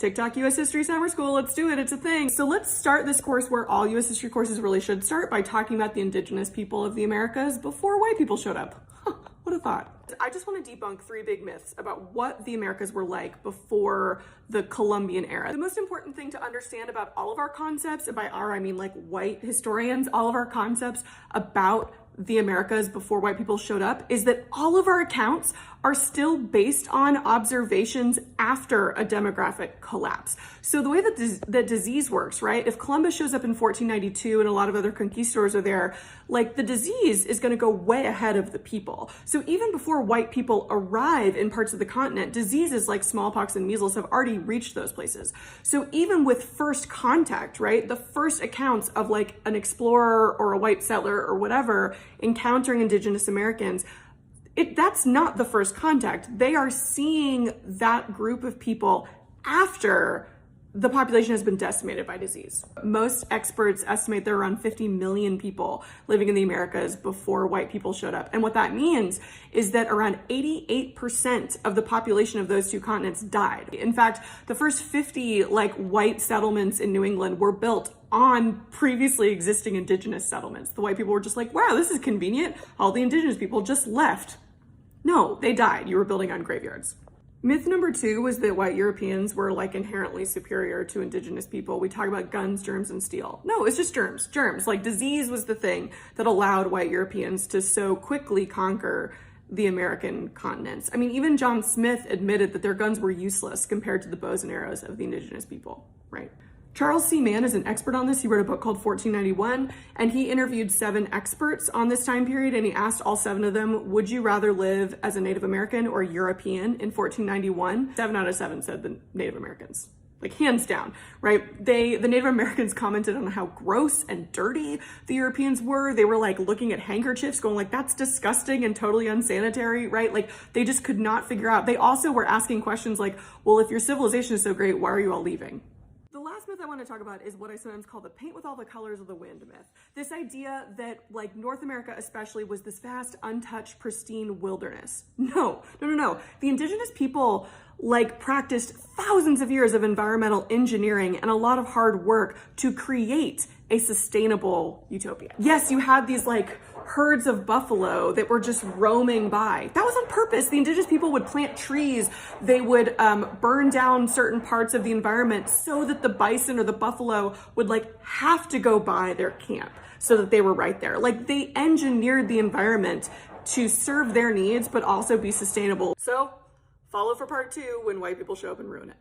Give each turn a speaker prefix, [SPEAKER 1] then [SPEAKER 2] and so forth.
[SPEAKER 1] TikTok US History Summer School, let's do it, it's a thing. So let's start this course where all US history courses really should start, by talking about the indigenous people of the Americas before white people showed up. What a thought. I just want to debunk 3 big myths about what the Americas were like before the Columbian era. The most important thing to understand about all of our concepts, and by our I mean like white historians, all of our concepts about the Americas before white people showed up, is that all of our accounts are still based on observations after a demographic collapse. So the way that disease works, right? If Columbus shows up in 1492 and a lot of other conquistadors are there, like the disease is going to go way ahead of the people. So even before white people arrive in parts of the continent, diseases like smallpox and measles have already reached those places. So even with first contact, right? The first accounts of like an explorer or a white settler or whatever encountering indigenous Americans, that's not the first contact. They are seeing that group of people after the population has been decimated by disease. Most experts estimate there are around 50 million people living in the Americas before white people showed up. And what that means is that around 88% of the population of those 2 continents died. In fact, the first 50 like white settlements in New England were built on previously existing indigenous settlements. The white people were just like, wow, this is convenient. All the indigenous people just left. No, they died. You were building on graveyards. Myth number 2 was that white Europeans were like inherently superior to indigenous people. We talk about guns, germs, and steel. No, it's just germs. Germs. Like disease was the thing that allowed white Europeans to so quickly conquer the American continents. I mean, even John Smith admitted that their guns were useless compared to the bows and arrows of the indigenous people, right? Charles C. Mann is an expert on this. He wrote a book called 1491, and he interviewed 7 experts on this time period, and he asked all 7 of them, would you rather live as a Native American or European in 1491? 7 out of 7 said the Native Americans. Like hands down, right? The Native Americans commented on how gross and dirty the Europeans were. They were like looking at handkerchiefs going like, that's disgusting and totally unsanitary, right? Like they just could not figure out. They also were asking questions like, well, if your civilization is so great, why are you all leaving? The last myth I want to talk about is what I sometimes call the paint with all the colors of the wind myth. This idea that like North America especially was this vast, untouched, pristine wilderness. No. The indigenous people like practiced thousands of years of environmental engineering and a lot of hard work to create a sustainable utopia. Yes, you had these like herds of buffalo that were just roaming by. That was on purpose. The indigenous people would plant trees. They would burn down certain parts of the environment so that the bison or the buffalo would like have to go by their camp so that they were right there. Like they engineered the environment to serve their needs, but also be sustainable. So follow for part 2 when white people show up and ruin it.